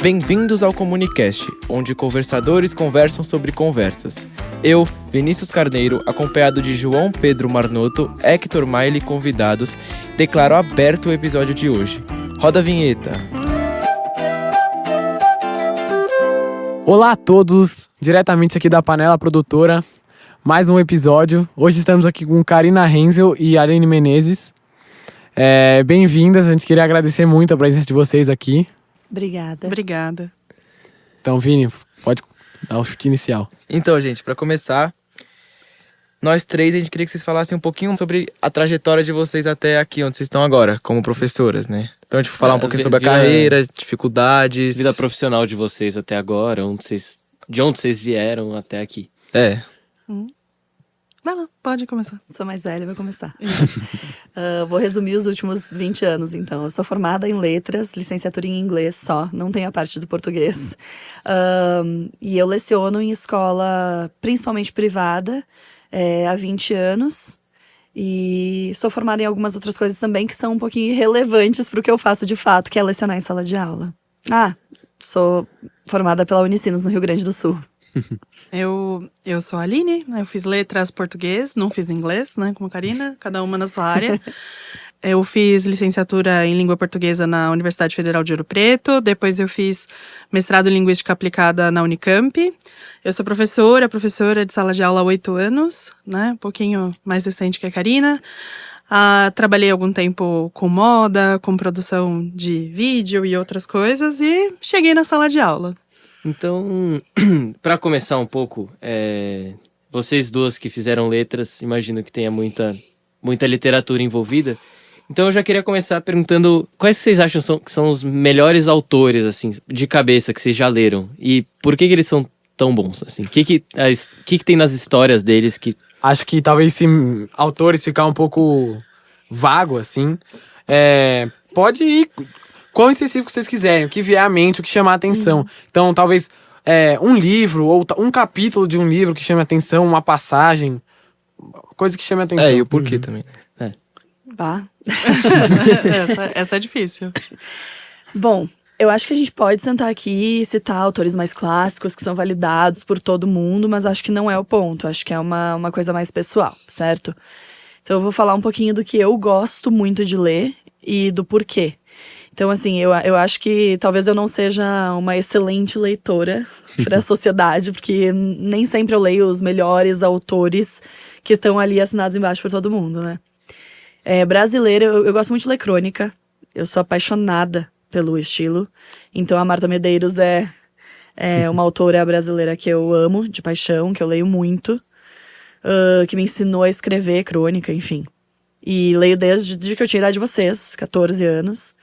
Bem-vindos ao Comunicast, onde conversadores conversam sobre conversas. Eu, Vinícius Carneiro, acompanhado de João Pedro Marnoto, Hector Maile e convidados, declaro aberto o episódio de hoje. Roda a vinheta! Olá a todos, diretamente aqui da Panela Produtora, mais um episódio. Hoje estamos aqui com Karina Hensel e Aline Menezes. Bem-vindas, a gente queria agradecer muito a presença de vocês aqui. Obrigada. Então, Vini, pode dar o chute inicial. Então, gente, para começar, nós três, a gente queria que vocês falassem um pouquinho sobre a trajetória de vocês até aqui, onde vocês estão agora, como professoras, né? Então, tipo, falar um pouquinho sobre a carreira, dificuldades... Vida profissional de vocês até agora, de onde vocês vieram até aqui. Vai lá, pode começar. Sou mais velha, vou começar. Vou resumir os últimos 20 anos, então. Eu sou formada em letras, licenciatura em inglês só, não tenho a parte do português. E eu leciono em escola, principalmente privada, há 20 anos. E sou formada em algumas outras coisas também que são um pouquinho irrelevantes para o que eu faço de fato, que é lecionar em sala de aula. Sou formada pela Unicinos, no Rio Grande do Sul. Eu sou a Aline, né? Eu fiz letras português, não fiz inglês, né? Como a Karina, cada uma na sua área. Eu fiz licenciatura em língua portuguesa na Universidade Federal de Ouro Preto. Depois eu fiz mestrado em linguística aplicada na Unicamp. Eu sou professora de sala de aula há 8 anos, né? Um pouquinho mais recente que a Karina. Trabalhei algum tempo com moda, com produção de vídeo e outras coisas. E cheguei na sala de aula. Então, para começar um pouco, vocês duas que fizeram letras, imagino que tenha muita literatura envolvida. Então eu já queria começar perguntando quais vocês acham que são os melhores autores, assim, de cabeça que vocês já leram? E por que eles são tão bons, assim? O que tem nas histórias deles que... Acho que talvez se autores ficar um pouco vago, assim, pode ir... Quão específico vocês quiserem, o que vier à mente, o que chamar a atenção. Então, talvez um livro, ou um capítulo de um livro que chame a atenção, uma passagem, coisa que chame a atenção. E o porquê também. Essa é difícil. Bom, eu acho que a gente pode sentar aqui e citar autores mais clássicos, que são validados por todo mundo, mas acho que não é o ponto. Acho que é uma coisa mais pessoal, certo? Então eu vou falar um pouquinho do que eu gosto muito de ler e do porquê. Então, assim, eu acho que talvez eu não seja uma excelente leitora para a sociedade, porque nem sempre eu leio os melhores autores que estão ali assinados embaixo por todo mundo, né? Brasileira, eu gosto muito de ler crônica. Eu sou apaixonada pelo estilo. Então, a Marta Medeiros é uma autora brasileira que eu amo, de paixão, que eu leio muito. Que me ensinou a escrever crônica, enfim. E leio desde que eu tinha a idade de vocês, 14 anos.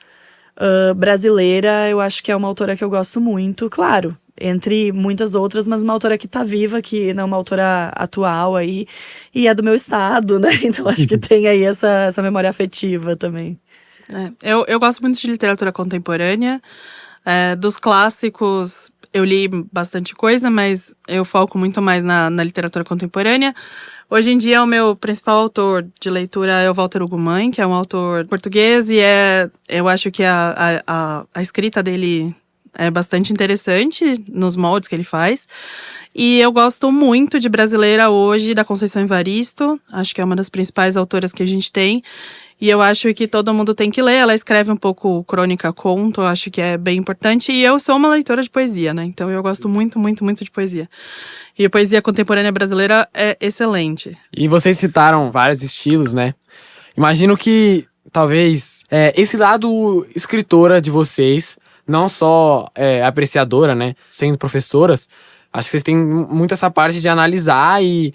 Brasileira, eu acho que é uma autora que eu gosto muito, claro, entre muitas outras, mas uma autora que tá viva, que não é uma autora atual aí, e é do meu estado, né? Então acho que tem aí essa memória afetiva também. Eu gosto muito de literatura contemporânea. Dos clássicos, eu li bastante coisa, mas eu foco muito mais na literatura contemporânea. Hoje em dia, o meu principal autor de leitura é o Walter Ugumãe, que é um autor português, e eu acho que a escrita dele é bastante interessante nos moldes que ele faz. E eu gosto muito de brasileira hoje, da Conceição Evaristo, acho que é uma das principais autoras que a gente tem. E eu acho que todo mundo tem que ler. Ela escreve um pouco crônica, conto, eu acho que é bem importante. E eu sou uma leitora de poesia, né? Então eu gosto muito, muito, muito de poesia. E a poesia contemporânea brasileira é excelente. E vocês citaram vários estilos, né? Imagino que, talvez, esse lado escritora de vocês, não só apreciadora, né? Sendo professoras, acho que vocês têm muito essa parte de analisar e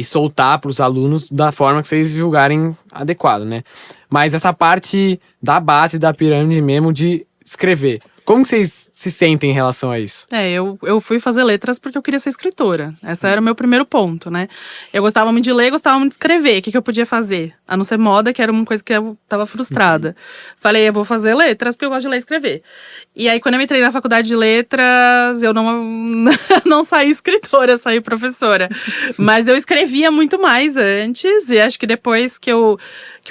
soltar para os alunos da forma que vocês julgarem adequado, né? Mas essa parte da base da pirâmide mesmo de escrever, como vocês se sentem em relação a isso? Eu fui fazer letras porque eu queria ser escritora. Esse era o meu primeiro ponto, né? Eu gostava muito de ler, gostava muito de escrever. O que eu podia fazer? A não ser moda, que era uma coisa que eu tava frustrada. Falei, eu vou fazer letras porque eu gosto de ler e escrever. E aí, quando eu entrei na faculdade de letras, eu não saí escritora, eu saí professora. Mas eu escrevia muito mais antes, e acho que depois que eu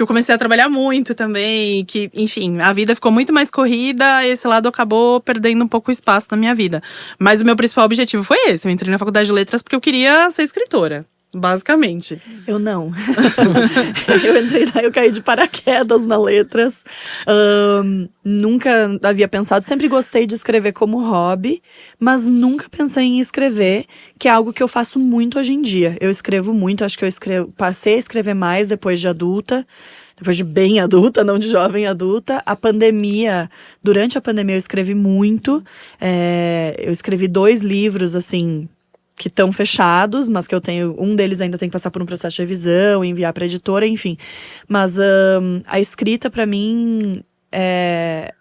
comecei a trabalhar muito também, que, enfim, a vida ficou muito mais corrida, esse lado acabou acabou perdendo um pouco o espaço na minha vida. Mas o meu principal objetivo foi esse. Eu entrei na faculdade de letras porque eu queria ser escritora. Basicamente. Eu não. Eu entrei lá, eu caí de paraquedas na letras. Nunca havia pensado, sempre gostei de escrever como hobby, mas nunca pensei em escrever, que é algo que eu faço muito hoje em dia. Eu escrevo muito, acho que passei a escrever mais depois de adulta. Depois de bem adulta, não de jovem adulta. Durante a pandemia eu escrevi muito. Eu escrevi 2 livros, assim, que estão fechados, mas que eu tenho. Um deles ainda tem que passar por um processo de revisão, enviar para editora, enfim. Mas a escrita, para mim, é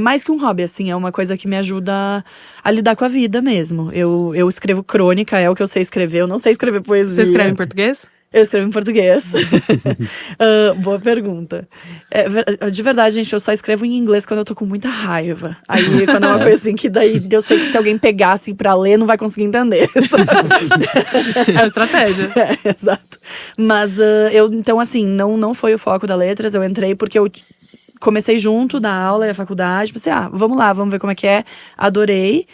mais que um hobby, assim, é uma coisa que me ajuda a lidar com a vida mesmo. Eu escrevo crônica, é o que eu sei escrever, eu não sei escrever poesia. Você escreve em português? Eu escrevo em português. Boa pergunta. De verdade, gente, eu só escrevo em inglês quando eu tô com muita raiva. Aí, quando é uma coisa assim, que daí eu sei que se alguém pegar assim pra ler, não vai conseguir entender. É uma estratégia. Exato. Mas então, assim, não foi o foco da letras. Eu entrei porque eu comecei junto da aula e a faculdade. Pensei, vamos lá, vamos ver como é que é. Adorei.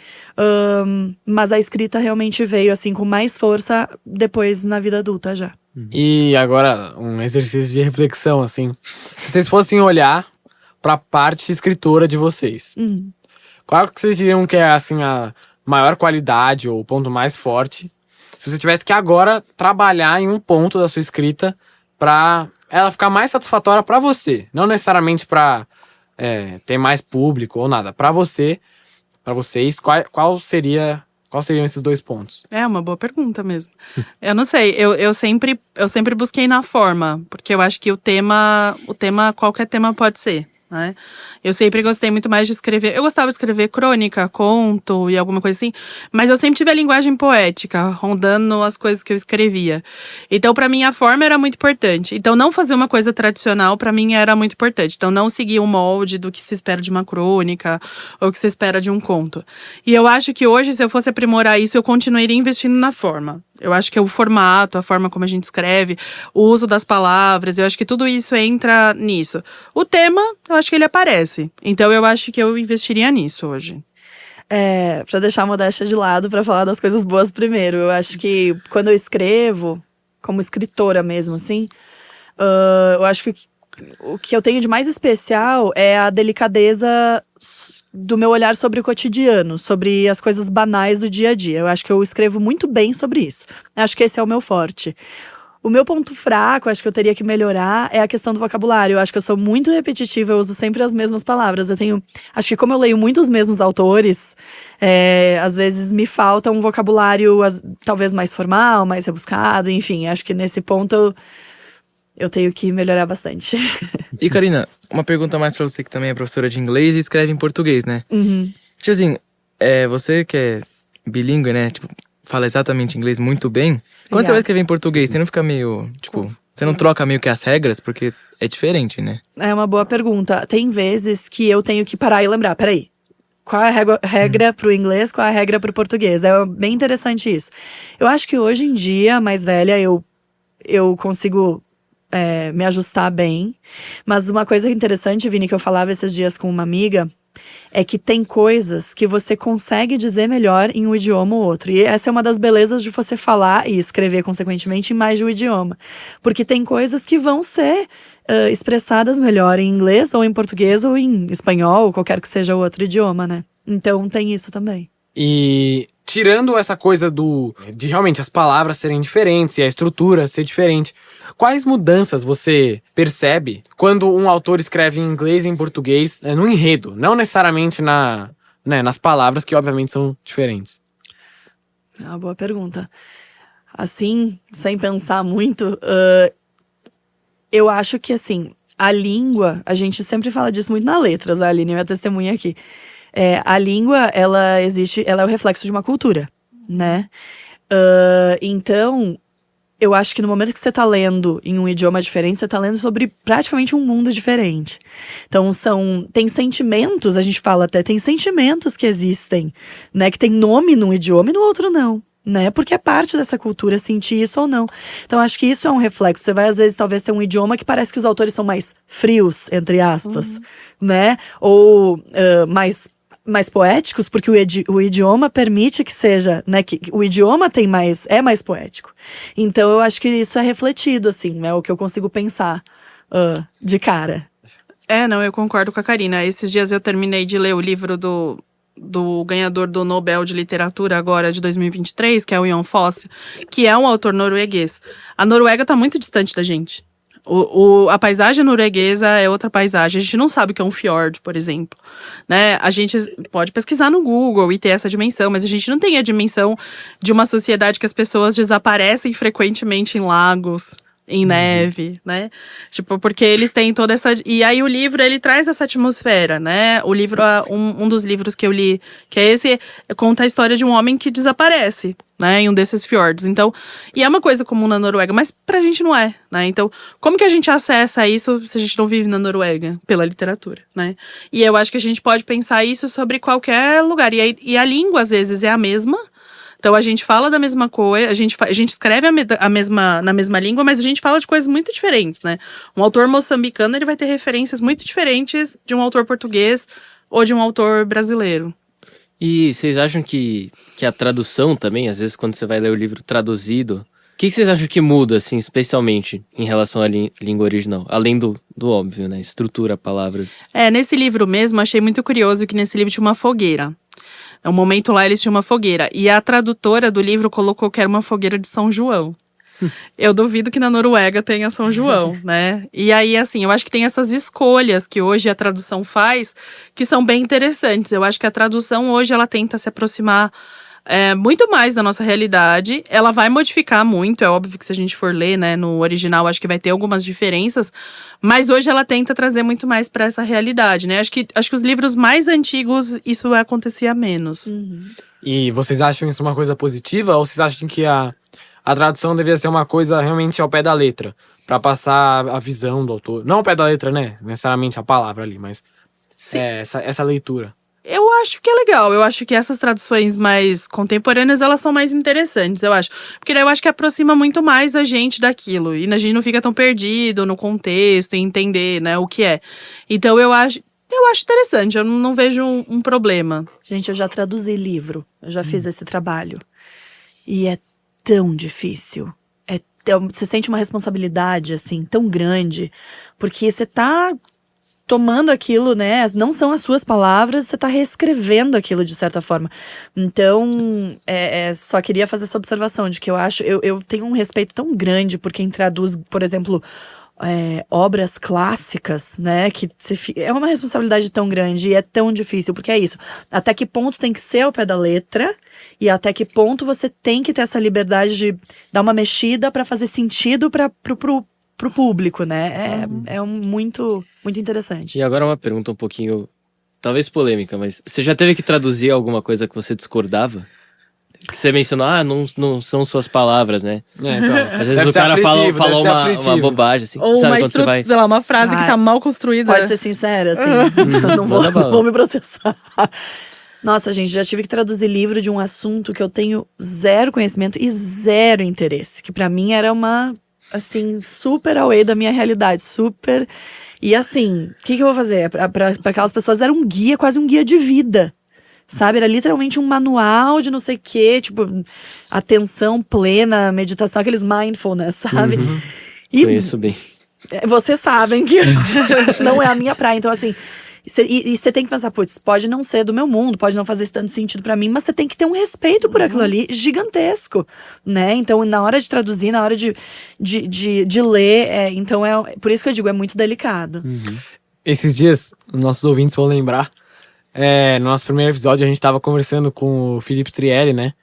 Mas a escrita realmente veio, assim, com mais força depois na vida adulta já. E agora, um exercício de reflexão, assim. Se vocês fossem olhar pra parte escritora de vocês, qual que vocês diriam que é, assim, a maior qualidade ou o ponto mais forte? Se você tivesse que agora trabalhar em um ponto da sua escrita pra ela ficar mais satisfatória pra você. Não necessariamente pra ter mais público ou nada. Pra você, pra vocês, quais seriam esses 2 pontos? É uma boa pergunta mesmo. Eu não sei, eu sempre busquei na forma, porque eu acho que o tema, qualquer tema pode ser, né? Eu sempre gostei muito mais de escrever. Eu gostava de escrever crônica, conto e alguma coisa assim, mas eu sempre tive a linguagem poética, rondando as coisas que eu escrevia. Então, pra mim, a forma era muito importante. Então, não fazer uma coisa tradicional, pra mim, era muito importante. Então, não seguir o molde do que se espera de uma crônica ou que se espera de um conto. E eu acho que hoje, se eu fosse aprimorar isso, eu continuaria investindo na forma. Eu acho que é o formato, a forma como a gente escreve, o uso das palavras, eu acho que tudo isso entra nisso. O tema, eu acho que ele aparece. Então eu acho que eu investiria nisso hoje. Pra deixar a modéstia de lado, pra falar das coisas boas primeiro. Eu acho que quando eu escrevo, como escritora mesmo, assim, eu acho que o que eu tenho de mais especial é a delicadeza do meu olhar sobre o cotidiano, sobre as coisas banais do dia a dia. Eu acho que eu escrevo muito bem sobre isso. Eu acho que esse é o meu forte. O meu ponto fraco, acho que eu teria que melhorar, é a questão do vocabulário. Eu acho que eu sou muito repetitiva, eu uso sempre as mesmas palavras. Acho que como eu leio muito os mesmos autores, às vezes me falta um vocabulário talvez mais formal, mais rebuscado, enfim. Acho que nesse ponto eu tenho que melhorar bastante. E Karina, uma pergunta mais pra você que também é professora de inglês e escreve em português, né? Tipo assim, você que é bilíngue, né? Tipo, fala exatamente inglês muito bem. Quando você vai escrever em português, você não fica meio, tipo, você não troca meio que as regras? Porque é diferente, né? É uma boa pergunta. Tem vezes que eu tenho que parar e lembrar, peraí, qual é a regra pro inglês, qual é a regra pro português? É bem interessante isso. Eu acho que hoje em dia, mais velha, eu consigo me ajustar bem. Mas uma coisa interessante, Vini, que eu falava esses dias com uma amiga, é que tem coisas que você consegue dizer melhor em um idioma ou outro. E essa é uma das belezas de você falar e escrever, consequentemente, em mais de um idioma. Porque tem coisas que vão ser expressadas melhor em inglês, ou em português, ou em espanhol, ou qualquer que seja o outro idioma, né? Então tem isso também. E tirando essa coisa de realmente as palavras serem diferentes e a estrutura ser diferente, quais mudanças você percebe quando um autor escreve em inglês e em português no enredo? Não necessariamente nas palavras, que obviamente são diferentes. É uma boa pergunta. Assim, sem pensar muito, eu acho que assim, a língua, a gente sempre fala disso muito na letras, a Aline é minha testemunha aqui. A língua, ela existe, ela é o reflexo de uma cultura, né? Então, eu acho que no momento que você tá lendo em um idioma diferente, você tá lendo sobre praticamente um mundo diferente. Então, tem sentimentos, a gente fala até, tem sentimentos que existem, né? Que tem nome num idioma e no outro não. né? Porque é parte dessa cultura sentir isso ou não. Então, acho que isso é um reflexo. Você vai, às vezes, talvez ter um idioma que parece que os autores são mais frios, entre aspas, né? Ou mais poéticos, porque o idioma permite que seja, né? Que o idioma é mais poético. Então, eu acho que isso é refletido, assim, é o que eu consigo pensar de cara. Não, eu concordo com a Karina. Esses dias eu terminei de ler o livro do ganhador do Nobel de Literatura agora de 2023, que é o Jon Fosse, que é um autor norueguês. A Noruega tá muito distante da gente. A paisagem norueguesa é outra paisagem. A gente não sabe o que é um fiord, por exemplo, né? A gente pode pesquisar no Google e ter essa dimensão, mas a gente não tem a dimensão de uma sociedade que as pessoas desaparecem frequentemente em lagos, em neve, né? Tipo, porque eles têm toda essa... E aí o livro, ele traz essa atmosfera, né? O livro, um dos livros que eu li, que é esse, conta a história de um homem que desaparece, né? Em um desses fiordes. Então, e é uma coisa comum na Noruega, mas pra gente não é, né? Então, como que a gente acessa isso se a gente não vive na Noruega? Pela literatura, né? E eu acho que a gente pode pensar isso sobre qualquer lugar. E a língua, às vezes, é a mesma. Então, a gente fala da mesma coisa, a gente escreve na mesma língua, mas a gente fala de coisas muito diferentes, né? Um autor moçambicano, ele vai ter referências muito diferentes de um autor português ou de um autor brasileiro. E vocês acham que a tradução também, às vezes quando você vai ler o livro traduzido, o que vocês acham que muda, assim, especialmente em relação à língua original? Além do óbvio, né? Estrutura, palavras. Nesse livro mesmo, achei muito curioso que nesse livro tinha uma fogueira. Um momento lá eles tinham uma fogueira. E a tradutora do livro colocou que era uma fogueira de São João. Eu duvido que na Noruega tenha São João, né? E aí, assim, eu acho que tem essas escolhas que hoje a tradução faz, que são bem interessantes. Eu acho que a tradução hoje, ela tenta se aproximar muito mais da nossa realidade. Ela vai modificar muito, é óbvio que se a gente for ler, né, no original, acho que vai ter algumas diferenças, mas hoje ela tenta trazer muito mais para essa realidade, né? Acho que os livros mais antigos, isso acontecia menos. E vocês acham isso uma coisa positiva, ou vocês acham que a tradução devia ser uma coisa realmente ao pé da letra, pra passar a visão do autor? Não ao pé da letra, né? Necessariamente a palavra ali, mas essa leitura. Eu acho que é legal. Eu acho que essas traduções mais contemporâneas, elas são mais interessantes, eu acho. Porque daí eu acho que aproxima muito mais a gente daquilo. E a gente não fica tão perdido no contexto e entender, né, o que é. Então eu acho interessante, eu não vejo um problema. Gente, eu já traduzi livro, eu já fiz esse trabalho. E é tão difícil. Você sente uma responsabilidade, assim, tão grande. Porque você tá tomando aquilo, né? Não são as suas palavras, você tá reescrevendo aquilo de certa forma. Então, só queria fazer essa observação de que eu tenho um respeito tão grande por quem traduz, por exemplo, obras clássicas, né? Que é uma responsabilidade tão grande e é tão difícil, porque é isso. Até que ponto tem que ser ao pé da letra e até que ponto você tem que ter essa liberdade de dar uma mexida pra fazer sentido pro público, né? É muito, muito interessante. E agora uma pergunta um pouquinho, talvez polêmica, mas você já teve que traduzir alguma coisa que você discordava? Que você mencionou, não são suas palavras, né? Então, às vezes o cara falou uma bobagem, assim. Ou sabe quando você vai... sei lá, uma frase que tá mal construída. Pode ser sincera, assim. Não vou me processar. Nossa, gente, já tive que traduzir livro de um assunto que eu tenho zero conhecimento e zero interesse. Que pra mim era uma... assim, super away da minha realidade, super... E assim, o que eu vou fazer? Pra aquelas pessoas era um guia, quase um guia de vida, sabe? Era literalmente um manual de não sei o quê, tipo, atenção plena, meditação, aqueles mindfulness, sabe? E conheço bem. Vocês sabem que não é a minha praia, então assim... E você tem que pensar, putz, pode não ser do meu mundo, pode não fazer tanto sentido pra mim, mas você tem que ter um respeito por aquilo ali gigantesco, né? Então, na hora de traduzir, na hora de ler, então por isso que eu digo, é muito delicado. Esses dias, nossos ouvintes vão lembrar, no nosso primeiro episódio a gente tava conversando com o Felipe Trielli, né?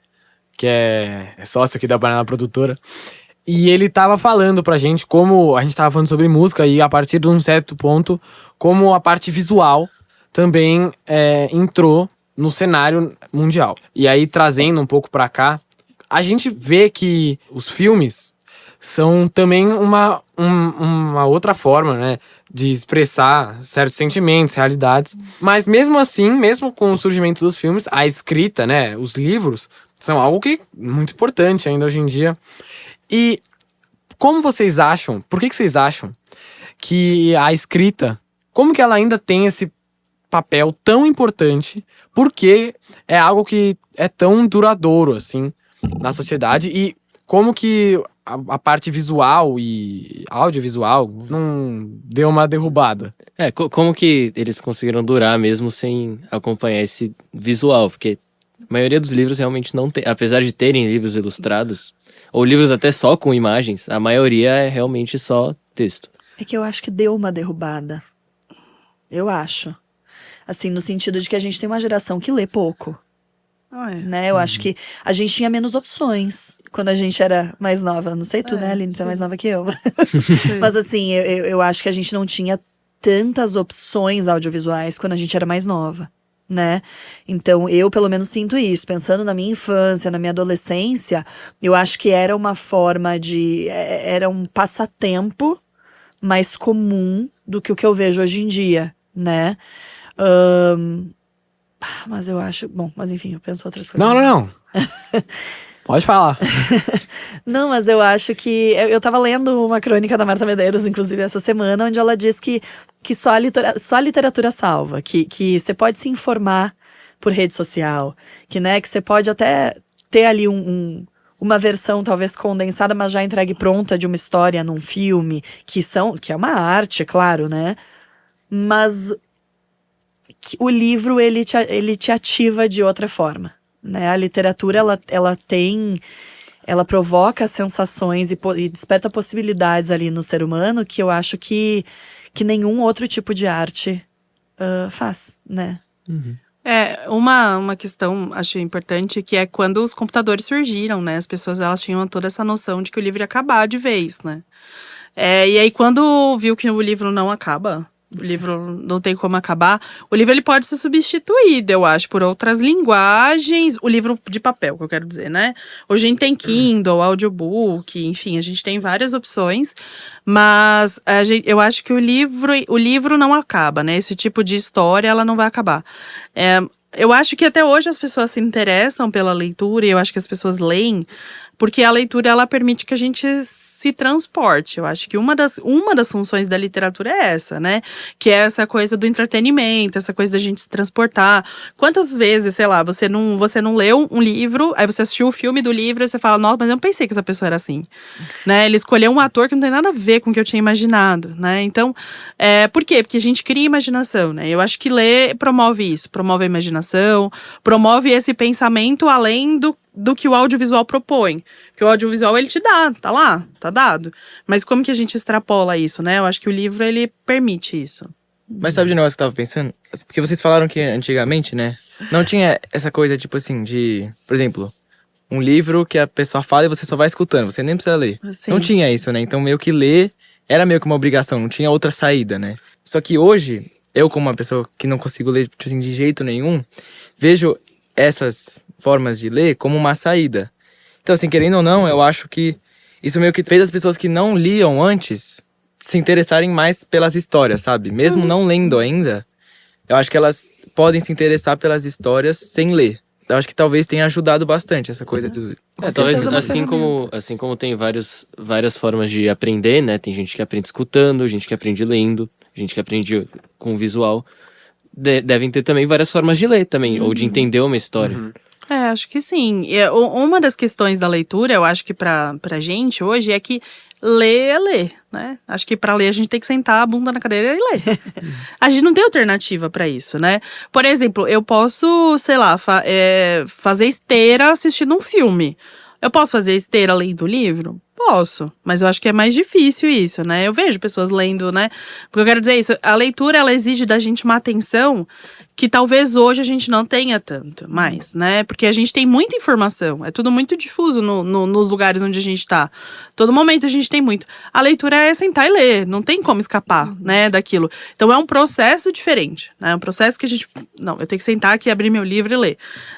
Que é sócio aqui da Banana Produtora. E ele tava falando pra gente como a gente tava falando sobre música e a partir de um certo ponto, como a parte visual também entrou no cenário mundial. E aí, trazendo um pouco pra cá, a gente vê que os filmes são também uma outra forma, né, de expressar certos sentimentos, realidades. Mas mesmo assim, mesmo com o surgimento dos filmes, a escrita, né, os livros, são algo que é muito importante ainda hoje em dia. E como vocês acham, por que vocês acham que a escrita, como que ela ainda tem esse papel tão importante? Porque é algo que é tão duradouro, assim, na sociedade. E como que a parte visual e audiovisual não deu uma derrubada? Como que eles conseguiram durar mesmo sem acompanhar esse visual? Porque a maioria dos livros realmente não tem, apesar de terem livros ilustrados, ou livros até só com imagens, a maioria é realmente só texto. É que eu acho que deu uma derrubada. Eu acho. Assim, no sentido de que a gente tem uma geração que lê pouco. Né? Eu acho que a gente tinha menos opções quando a gente era mais nova. Não sei tu, né, Aline? Tu é mais nova que eu. Mas assim, eu acho que a gente não tinha tantas opções audiovisuais quando a gente era mais nova, né? Então, eu pelo menos sinto isso. Pensando na minha infância, na minha adolescência, eu acho que era uma forma de... Era um passatempo mais comum do que o que eu vejo hoje em dia, né? Mas eu acho... Bom, mas enfim, eu penso outras coisas. Não. Pode falar. Não, mas eu acho que... Eu tava lendo uma crônica da Marta Medeiros, inclusive, essa semana, onde ela diz que só a literatura salva. Que você pode se informar por rede social. Que você pode até ter ali uma versão talvez condensada, mas já entregue pronta de uma história num filme. Que é uma arte, claro, né? Mas... o livro, ele te ativa de outra forma, né? A literatura, ela provoca sensações e desperta possibilidades ali no ser humano que eu acho que nenhum outro tipo de arte faz, né? Uma questão, acho importante, que é quando os computadores surgiram, né? As pessoas, elas tinham toda essa noção de que o livro ia acabar de vez, né? E aí, quando viu que o livro não acaba... O livro não tem como acabar. O livro, ele pode ser substituído, eu acho, por outras linguagens. O livro de papel, que eu quero dizer, né? Hoje a gente tem Kindle, audiobook, enfim, a gente tem várias opções. Mas eu acho que o livro não acaba, né? Esse tipo de história, ela não vai acabar. Eu acho que até hoje as pessoas se interessam pela leitura, e eu acho que as pessoas leem, porque a leitura, ela permite que a gente se transporte. Eu acho que uma das funções da literatura é essa, né? Que é essa coisa do entretenimento, essa coisa da gente se transportar. Quantas vezes, sei lá, você não leu um livro, aí você assistiu o filme do livro e você fala, nossa, mas eu não pensei que essa pessoa era assim. Né? Ele escolheu um ator que não tem nada a ver com o que eu tinha imaginado, né? Então, por quê? Porque a gente cria imaginação, né? Eu acho que ler promove isso, promove a imaginação, promove esse pensamento além do que o audiovisual propõe. Porque o audiovisual, ele te dá, tá lá, tá dado. Mas como que a gente extrapola isso, né? Eu acho que o livro, ele permite isso. Mas sabe de um negócio que eu tava pensando? Porque vocês falaram que antigamente, né? Não tinha essa coisa, tipo assim, de... Por exemplo, um livro que a pessoa fala e você só vai escutando. Você nem precisa ler. Sim. Não tinha isso, né? Então meio que ler era meio que uma obrigação. Não tinha outra saída, né? Só que hoje, eu como uma pessoa que não consigo ler tipo assim, de jeito nenhum, vejo essas formas de ler como uma saída. Então, assim, querendo ou não, eu acho que isso meio que fez as pessoas que não liam antes se interessarem mais pelas histórias, sabe? Mesmo não lendo ainda, eu acho que elas podem se interessar pelas histórias sem ler. Eu acho que talvez tenha ajudado bastante essa coisa do... Talvez assim como tem várias formas de aprender, né? Tem gente que aprende escutando, gente que aprende lendo, gente que aprende com visual. Devem ter também várias formas de ler também, ou de entender uma história. Acho que sim. Uma das questões da leitura, eu acho que pra gente hoje, é que ler é ler, né? Acho que pra ler a gente tem que sentar a bunda na cadeira e ler. A gente não tem alternativa pra isso, né? Por exemplo, eu posso, sei lá, fazer esteira assistindo um filme. Eu posso fazer esteira lendo o livro? Posso, mas eu acho que é mais difícil isso, né? Eu vejo pessoas lendo, né? Porque eu quero dizer isso, a leitura, ela exige da gente uma atenção que talvez hoje a gente não tenha tanto mais, né? Porque a gente tem muita informação, é tudo muito difuso nos lugares onde a gente tá. Todo momento a gente tem muito. A leitura é sentar e ler, não tem como escapar, né, daquilo. Então é um processo diferente, né? Um processo que a gente... Não, eu tenho que sentar aqui, abrir meu livro e ler.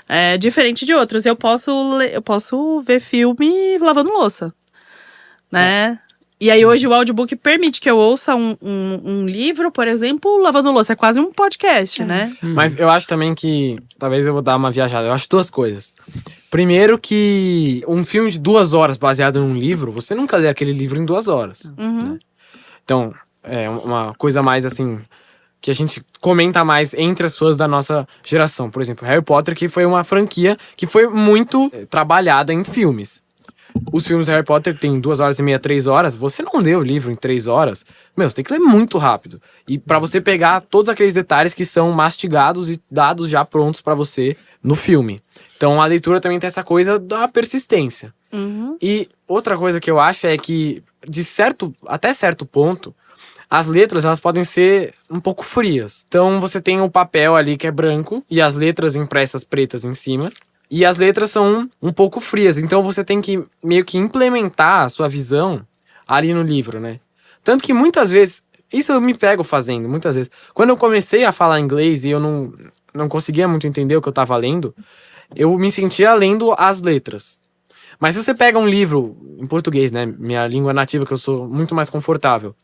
É diferente de outros. Eu posso ver filme lavando louça, né? E aí hoje o audiobook permite que eu ouça um livro, por exemplo, lavando louça. É quase um podcast, né? Mas eu acho também que, talvez eu vou dar uma viajada, eu acho duas coisas. Primeiro que um filme de 2 horas baseado num livro, você nunca lê aquele livro em 2 horas. Uhum. Então, é uma coisa mais assim, que a gente comenta mais entre as pessoas da nossa geração. Por exemplo, Harry Potter, que foi uma franquia que foi muito trabalhada em filmes. Os filmes do Harry Potter que tem 2 horas e meia, 3 horas, você não lê o livro em 3 horas, você tem que ler muito rápido. E pra você pegar todos aqueles detalhes que são mastigados e dados já prontos pra você no filme. Então a leitura também tem essa coisa da persistência. Uhum. E outra coisa que eu acho é que, até certo ponto, as letras elas podem ser um pouco frias. Então você tem o papel ali que é branco e as letras impressas pretas em cima. E as letras são um pouco frias, então você tem que meio que implementar a sua visão ali no livro, né? Tanto que muitas vezes, isso eu me pego fazendo, muitas vezes. Quando eu comecei a falar inglês e eu não conseguia muito entender o que eu tava lendo, eu me sentia lendo as letras. Mas se você pega um livro em português, né, minha língua nativa, que eu sou muito mais confortável,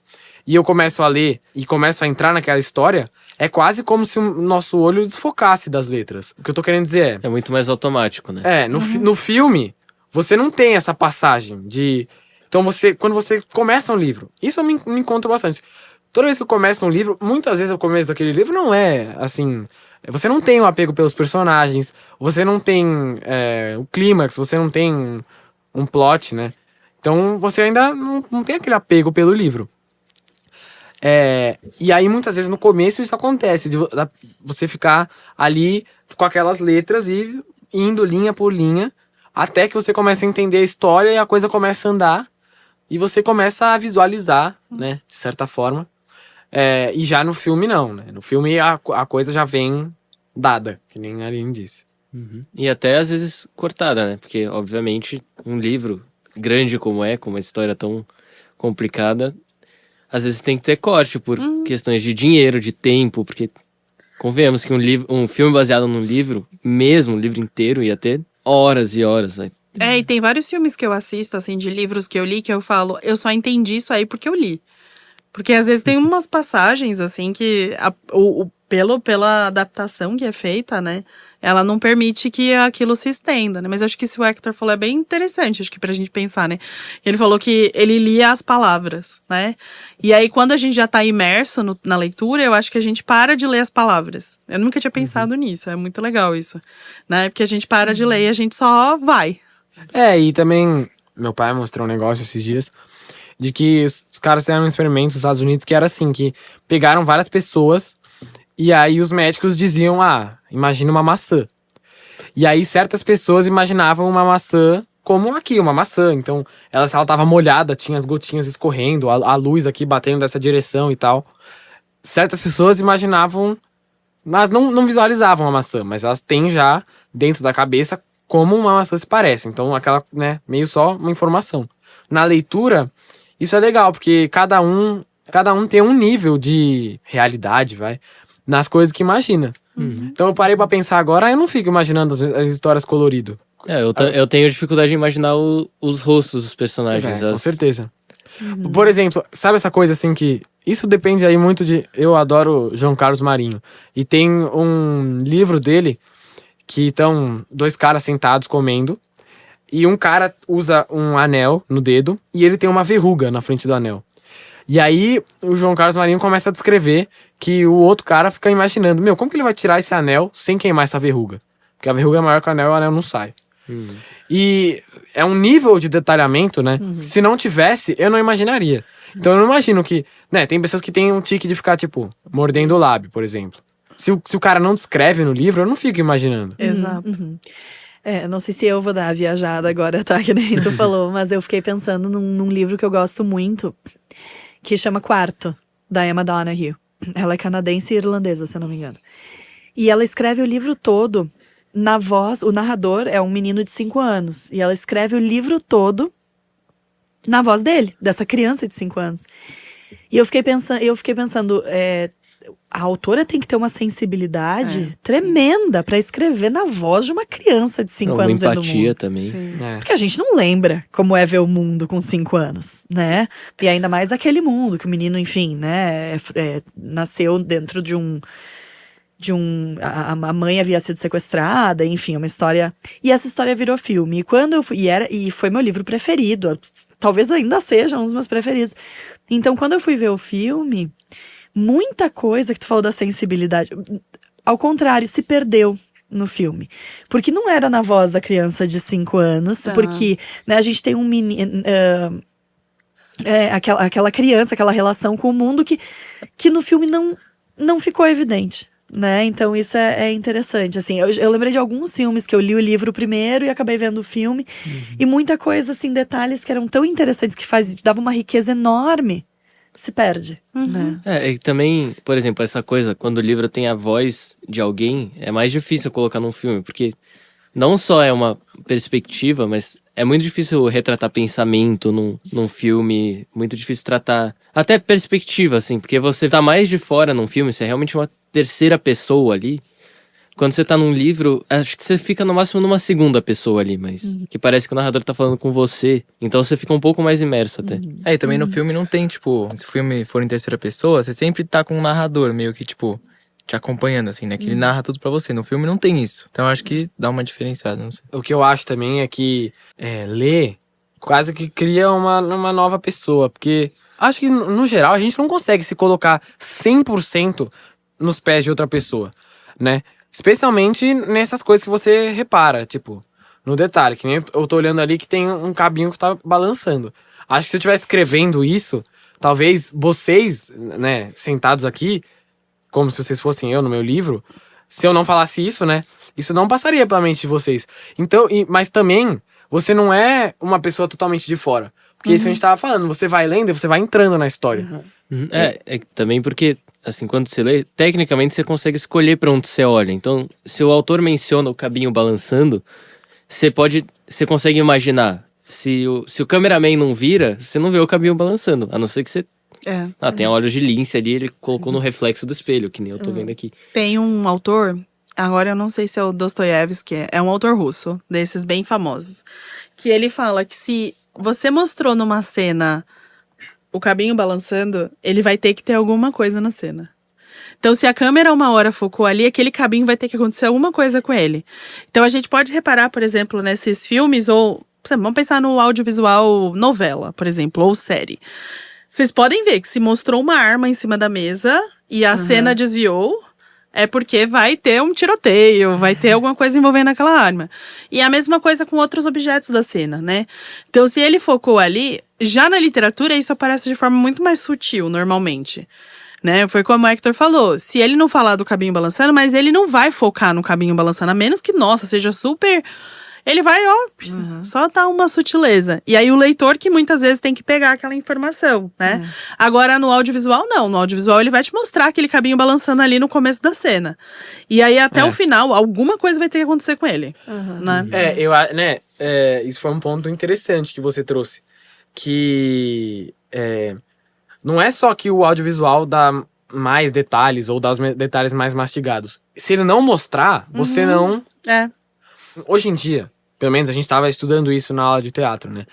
e eu começo a ler e começo a entrar naquela história, é quase como se o nosso olho desfocasse das letras. O que eu tô querendo dizer É muito mais automático, né? no filme, você não tem essa passagem de... Então, quando você começa um livro, isso eu me encontro bastante. Toda vez que eu começo um livro, muitas vezes o começo daquele livro não é, assim... Você não tem o apego pelos personagens, você não tem o clímax, você não tem um plot, né? Então, você ainda não tem aquele apego pelo livro. E aí, muitas vezes, no começo, isso acontece, de você ficar ali com aquelas letras e indo linha por linha, até que você começa a entender a história e a coisa começa a andar, e você começa a visualizar, né, de certa forma. E já no filme, não, né? No filme, a coisa já vem dada, que nem a Aline disse. Uhum. E até, às vezes, cortada, né? Porque, obviamente, um livro grande como com uma história tão complicada... Às vezes tem que ter corte por questões de dinheiro, de tempo, porque convenhamos que um filme baseado num livro, mesmo um livro inteiro, ia ter horas e horas. Né? E tem vários filmes que eu assisto, assim, de livros que eu li, que eu falo, eu só entendi isso aí porque eu li. Porque às vezes tem umas passagens, assim, que pela adaptação que é feita, né, ela não permite que aquilo se estenda, né, mas acho que isso o Hector falou é bem interessante, acho que pra gente pensar, né, ele falou que ele lia as palavras, né, e aí quando a gente já tá imerso na leitura, eu acho que a gente para de ler as palavras, eu nunca tinha pensado nisso, é muito legal isso, né, porque a gente para de ler e a gente só vai. E também, meu pai mostrou um negócio esses dias, de que os caras fizeram um experimento nos Estados Unidos que era assim, que pegaram várias pessoas e aí os médicos diziam, imagina uma maçã. E aí certas pessoas imaginavam uma maçã como aqui, uma maçã. Então, ela tava molhada, tinha as gotinhas escorrendo, a luz aqui batendo dessa direção e tal. Certas pessoas imaginavam, mas não visualizavam a maçã, mas elas têm já dentro da cabeça como uma maçã se parece. Então, aquela, né, meio só uma informação. Na leitura, isso é legal, porque cada um tem um nível de realidade, nas coisas que imagina. Então eu parei pra pensar agora, eu não fico imaginando as histórias colorido. Eu tenho dificuldade de imaginar os rostos dos personagens. Com certeza. Por exemplo, sabe essa coisa assim que... Isso depende aí muito de... Eu adoro João Carlos Marinho. E tem um livro dele que estão 2 caras sentados comendo. E um cara usa um anel no dedo e ele tem uma verruga na frente do anel. E aí o João Carlos Marinho começa a descrever que o outro cara fica imaginando, como que ele vai tirar esse anel sem queimar essa verruga? Porque a verruga é maior que o anel não sai. E é um nível de detalhamento, né? Se não tivesse, eu não imaginaria. Então eu não imagino que... Né, tem pessoas que têm um tique de ficar, tipo, mordendo o lábio, por exemplo. Se o cara não descreve no livro, eu não fico imaginando. Exato. Não sei se eu vou dar a viajada agora, tá? Que nem tu falou, mas eu fiquei pensando num livro que eu gosto muito, que chama Quarto, da Emma Donoghue. Ela é canadense e irlandesa, se eu não me engano. E ela escreve o livro todo na voz... O narrador é um menino de 5 anos. E ela escreve o livro todo na voz dele, dessa criança de 5 anos. E eu fiquei pensando a autora tem que ter uma sensibilidade tremenda pra escrever na voz de uma criança de 5 anos vendo o mundo. Empatia também. Porque a gente não lembra como é ver o mundo com 5 anos, né? E ainda mais aquele mundo que o menino, enfim, né, nasceu dentro de um A mãe havia sido sequestrada, enfim, uma história. E essa história virou filme. E quando eu fui. E foi meu livro preferido. Talvez ainda seja um dos meus preferidos. Então, quando eu fui ver o filme, muita coisa que tu falou da sensibilidade, ao contrário, se perdeu no filme. Porque não era na voz da criança de 5 anos, porque, né, a gente tem um menino. Aquela criança, aquela relação com o mundo que no filme não ficou evidente. Né? Então isso é interessante, assim, eu lembrei de alguns filmes que eu li o livro primeiro e acabei vendo o filme, e muita coisa, assim, detalhes que eram tão interessantes, que dava uma riqueza enorme, se perde, né? E também, por exemplo, essa coisa, quando o livro tem a voz de alguém, é mais difícil colocar num filme, porque não só é uma perspectiva, mas é muito difícil retratar pensamento num filme, muito difícil tratar até perspectiva, assim, porque você tá mais de fora num filme, você é realmente uma terceira pessoa ali. Quando você tá num livro, acho que você fica no máximo numa segunda pessoa ali, mas que parece que o narrador tá falando com você, então você fica um pouco mais imerso até. E também no filme não tem, tipo, se o filme for em terceira pessoa, você sempre tá com um narrador, meio que, tipo, te acompanhando, assim, né? Que ele narra tudo pra você. No filme não tem isso. Então eu acho que dá uma diferenciada, não sei. O que eu acho também é que ler quase que cria uma nova pessoa. Porque acho que, no geral, a gente não consegue se colocar 100% nos pés de outra pessoa, né? Especialmente nessas coisas que você repara, tipo, no detalhe. Que nem eu tô olhando ali que tem um cabinho que tá balançando. Acho que se eu estivesse escrevendo isso, talvez vocês, né, sentados aqui, como se vocês fossem eu no meu livro, se eu não falasse isso, né, isso não passaria pela mente de vocês. Então, mas também, você não é uma pessoa totalmente de fora. Porque isso a gente tava falando, você vai lendo e você vai entrando na história. Também porque, assim, quando você lê, tecnicamente você consegue escolher pra onde você olha. Então, se o autor menciona o cabinho balançando, você consegue imaginar. Se o cameraman não vira, você não vê o cabinho balançando, a não ser que você tem olhos de lince ali, ele colocou no reflexo do espelho, que nem eu tô vendo aqui. Tem um autor, agora eu não sei se é o Dostoiévski, é um autor russo, desses bem famosos, que ele fala que se você mostrou numa cena o cabinho balançando, ele vai ter que ter alguma coisa na cena. Então, se a câmera uma hora focou ali, aquele cabinho vai ter que acontecer alguma coisa com ele. Então, a gente pode reparar, por exemplo, nesses filmes, ou vamos pensar no audiovisual novela, por exemplo, ou série. Vocês podem ver que se mostrou uma arma em cima da mesa e a cena desviou, é porque vai ter um tiroteio, vai ter alguma coisa envolvendo aquela arma. E a mesma coisa com outros objetos da cena, né? Então, se ele focou ali, já na literatura isso aparece de forma muito mais sutil, normalmente. Né? Foi como o Hector falou, se ele não falar do cabinho balançando, mas ele não vai focar no cabinho balançando, a menos que, nossa, seja super... Ele vai, só tá uma sutileza. E aí o leitor que muitas vezes tem que pegar aquela informação, né? Agora, no audiovisual, não. No audiovisual, ele vai te mostrar aquele cabinho balançando ali no começo da cena. E aí, até o final, alguma coisa vai ter que acontecer com ele. Né? Isso foi um ponto interessante que você trouxe. Que não é só que o audiovisual dá mais detalhes ou dá os detalhes mais mastigados. Se ele não mostrar, você não... Hoje em dia, pelo menos a gente estava estudando isso na aula de teatro, né?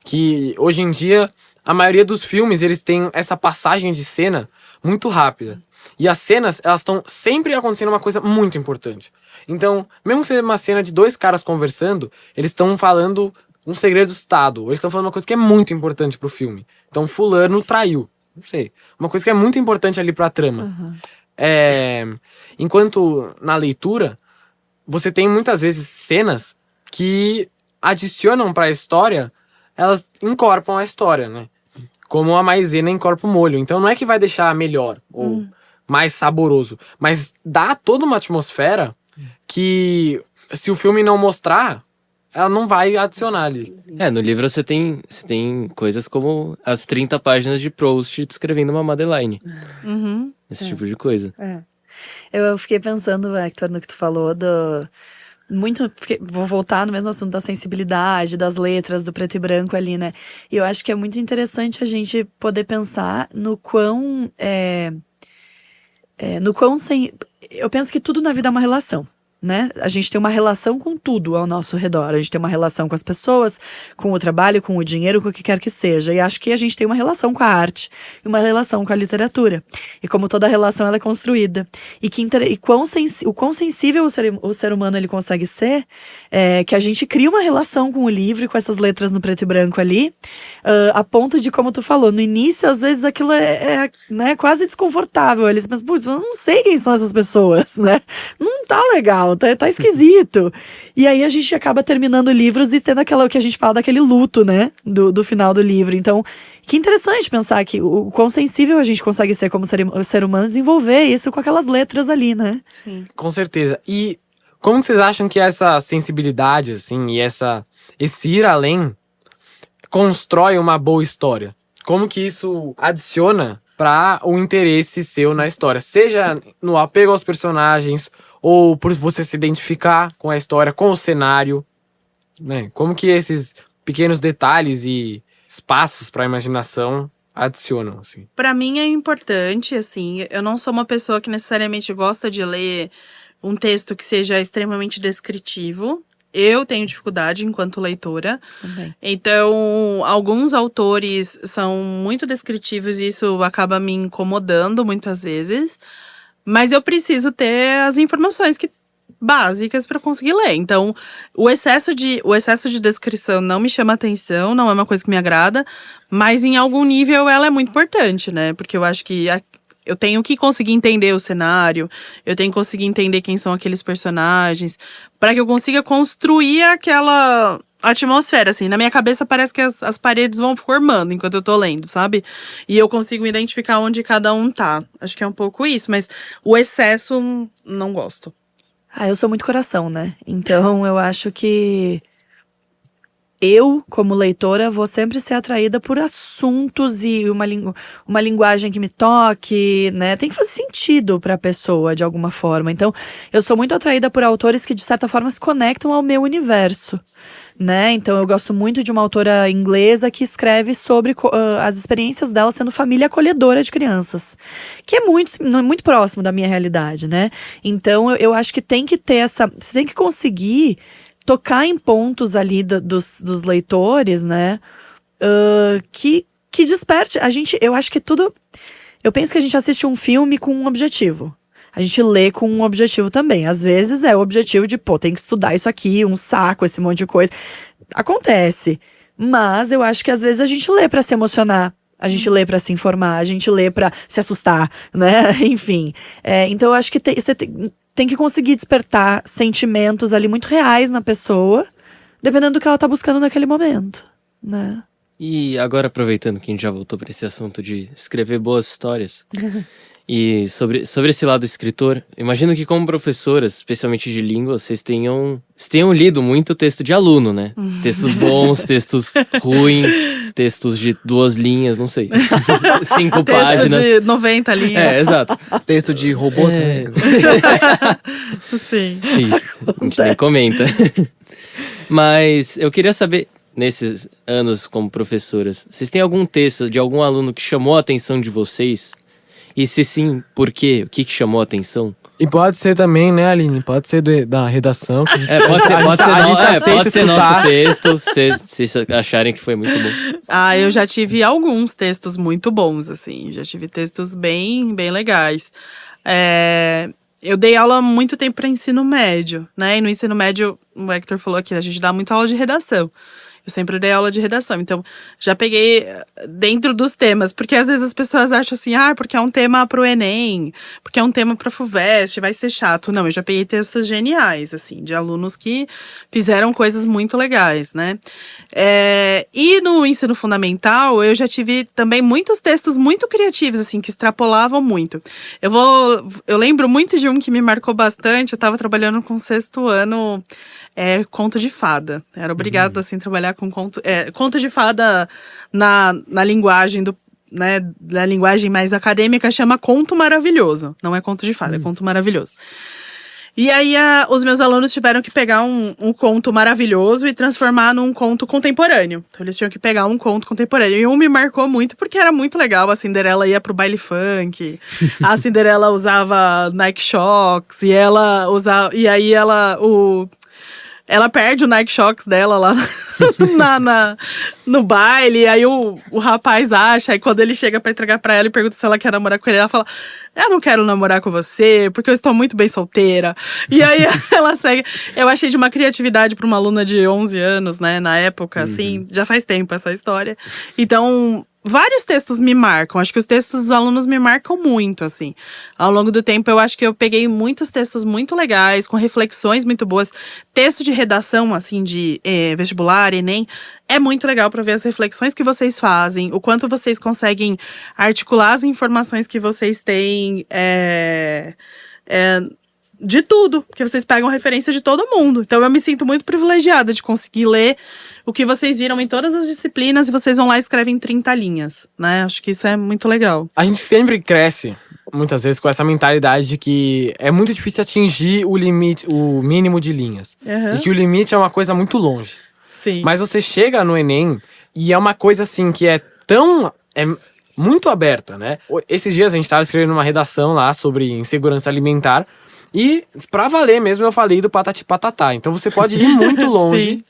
Que hoje em dia, a maioria dos filmes, eles têm essa passagem de cena muito rápida. E as cenas, elas estão sempre acontecendo uma coisa muito importante. Então, mesmo que seja uma cena de 2 caras conversando, eles estão falando um segredo do Estado. Ou eles estão falando uma coisa que é muito importante pro filme. Então, fulano traiu. Não sei. Uma coisa que é muito importante ali pra trama. Enquanto na leitura, você tem muitas vezes cenas que adicionam pra história, elas encorpam a história, né? Como a maisena encorpa o molho. Então não é que vai deixar melhor ou mais saboroso, mas dá toda uma atmosfera que, se o filme não mostrar, ela não vai adicionar ali. No livro você tem coisas como as 30 páginas de Proust descrevendo uma Madeline. Esse tipo de coisa. Eu fiquei pensando, Hector, no que tu falou vou voltar no mesmo assunto da sensibilidade, das letras, do preto e branco ali, né? E eu acho que é muito interessante a gente poder pensar no quão eu penso que tudo na vida é uma relação, né? A gente tem uma relação com tudo ao nosso redor. A gente tem uma relação com as pessoas, com o trabalho, com o dinheiro, com o que quer que seja. E acho que a gente tem uma relação com a arte e uma relação com a literatura. E como toda relação, ela é construída. E o quão sensível o ser humano ele consegue ser, que a gente cria uma relação com o livro e com essas letras no preto e branco ali, a ponto de, como tu falou, no início, às vezes aquilo né, quase desconfortável. Eles, mas, putz, eu não sei quem são essas pessoas, né? Não tá legal. Tá esquisito. E aí a gente acaba terminando livros e tendo o que a gente fala daquele luto, né? Do final do livro. Então, que interessante pensar que o quão sensível a gente consegue ser como ser humano, desenvolver isso com aquelas letras ali, né? Sim. Com certeza. E como vocês acham que essa sensibilidade, assim, e esse ir além constrói uma boa história? Como que isso adiciona para o interesse seu na história? Seja no apego aos personagens, ou por você se identificar com a história, com o cenário, né? Como que esses pequenos detalhes e espaços para a imaginação adicionam, assim? Pra mim é importante, assim, eu não sou uma pessoa que necessariamente gosta de ler um texto que seja extremamente descritivo. Eu tenho dificuldade enquanto leitora. Também. Então, alguns autores são muito descritivos e isso acaba me incomodando muitas vezes. Mas eu preciso ter as informações básicas para conseguir ler. Então, o excesso de descrição não me chama atenção, não é uma coisa que me agrada, mas em algum nível ela é muito importante, né? Porque eu acho que eu tenho que conseguir entender o cenário, eu tenho que conseguir entender quem são aqueles personagens, para que eu consiga construir aquela atmosfera, assim. Na minha cabeça parece que as paredes vão formando enquanto eu tô lendo, sabe? E eu consigo identificar onde cada um tá. Acho que é um pouco isso, mas o excesso, não gosto. Eu sou muito coração, né? Então eu acho que eu, como leitora, vou sempre ser atraída por assuntos e uma linguagem que me toque, né? Tem que fazer sentido pra pessoa, de alguma forma. Então, eu sou muito atraída por autores que, de certa forma, se conectam ao meu universo, né? Então, eu gosto muito de uma autora inglesa que escreve sobre as experiências dela sendo família acolhedora de crianças, que é muito próximo da minha realidade, né? Então, eu acho que tem que ter você tem que conseguir tocar em pontos ali dos leitores, né? Que desperte. Eu acho que tudo. Eu penso que a gente assiste um filme com um objetivo. A gente lê com um objetivo também. Às vezes é o objetivo de, tem que estudar isso aqui, um saco, esse monte de coisa. Acontece. Mas eu acho que às vezes a gente lê pra se emocionar. A gente lê pra se informar, a gente lê pra se assustar, né? Enfim. Então eu acho que você tem que conseguir despertar sentimentos ali muito reais na pessoa, dependendo do que ela tá buscando naquele momento, né? E agora, aproveitando que a gente já voltou para esse assunto de escrever boas histórias, e sobre esse lado escritor, imagino que como professoras, especialmente de língua, vocês tenham lido muito texto de aluno, né? Textos bons, textos ruins, textos de 2 linhas, não sei. 5 páginas. Texto de 90 linhas. Exato. Texto de robô também. Sim. Isso, a gente nem comenta. Mas eu queria saber, nesses anos como professoras, vocês têm algum texto de algum aluno que chamou a atenção de vocês? E se sim, por quê? O que chamou a atenção? E pode ser também, né, Aline? Pode ser da redação. Que Pode ser nosso texto, se vocês acharem que foi muito bom. Eu já tive alguns textos muito bons, assim. Já tive textos bem, bem legais. Eu dei aula há muito tempo para ensino médio, né? E no ensino médio, o Hector falou que a gente dá muita aula de redação. Eu sempre dei aula de redação, então já peguei dentro dos temas, porque às vezes as pessoas acham assim, porque é um tema pro Enem, porque é um tema pra FUVEST, vai ser chato. Não, eu já peguei textos geniais, assim, de alunos que fizeram coisas muito legais, né? E no ensino fundamental, eu já tive também muitos textos muito criativos, assim, que extrapolavam muito. Eu lembro muito de um que me marcou bastante, eu tava trabalhando com 6º ano, conto de fada. Era obrigada, assim, a trabalhar com conto de fada na linguagem né, na linguagem mais acadêmica chama conto maravilhoso. Não é conto de fada, é conto maravilhoso. E aí os meus alunos tiveram que pegar um conto maravilhoso e transformar num conto contemporâneo. Então eles tinham que pegar um conto contemporâneo. E um me marcou muito porque era muito legal. A Cinderela ia pro baile funk. A Cinderela usava Nike Shox. E ela usava. E aí ela perde o Nike Shox dela lá no baile. E aí o rapaz acha. E quando ele chega pra entregar pra ela e pergunta se ela quer namorar com ele, ela fala: eu não quero namorar com você, porque eu estou muito bem solteira. E aí ela segue. Eu achei de uma criatividade pra uma aluna de 11 anos, né? Na época, assim. Já faz tempo essa história. Então, vários textos me marcam. Acho que os textos dos alunos me marcam muito, assim. Ao longo do tempo, eu acho que eu peguei muitos textos muito legais, com reflexões muito boas. Texto de redação, assim, de vestibular, Enem. É muito legal para ver as reflexões que vocês fazem, o quanto vocês conseguem articular as informações que vocês têm, de tudo, porque vocês pegam referência de todo mundo. Então eu me sinto muito privilegiada de conseguir ler o que vocês viram em todas as disciplinas e vocês vão lá e escrevem 30 linhas, né? Acho que isso é muito legal. A gente sempre cresce, muitas vezes, com essa mentalidade de que é muito difícil atingir o limite, o mínimo de linhas. Uhum. E que o limite é uma coisa muito longe. Sim. Mas você chega no Enem e é uma coisa assim que é muito aberta, né? Esses dias a gente tava escrevendo uma redação lá sobre insegurança alimentar e pra valer mesmo eu falei do patati patatá. Então você pode ir muito longe.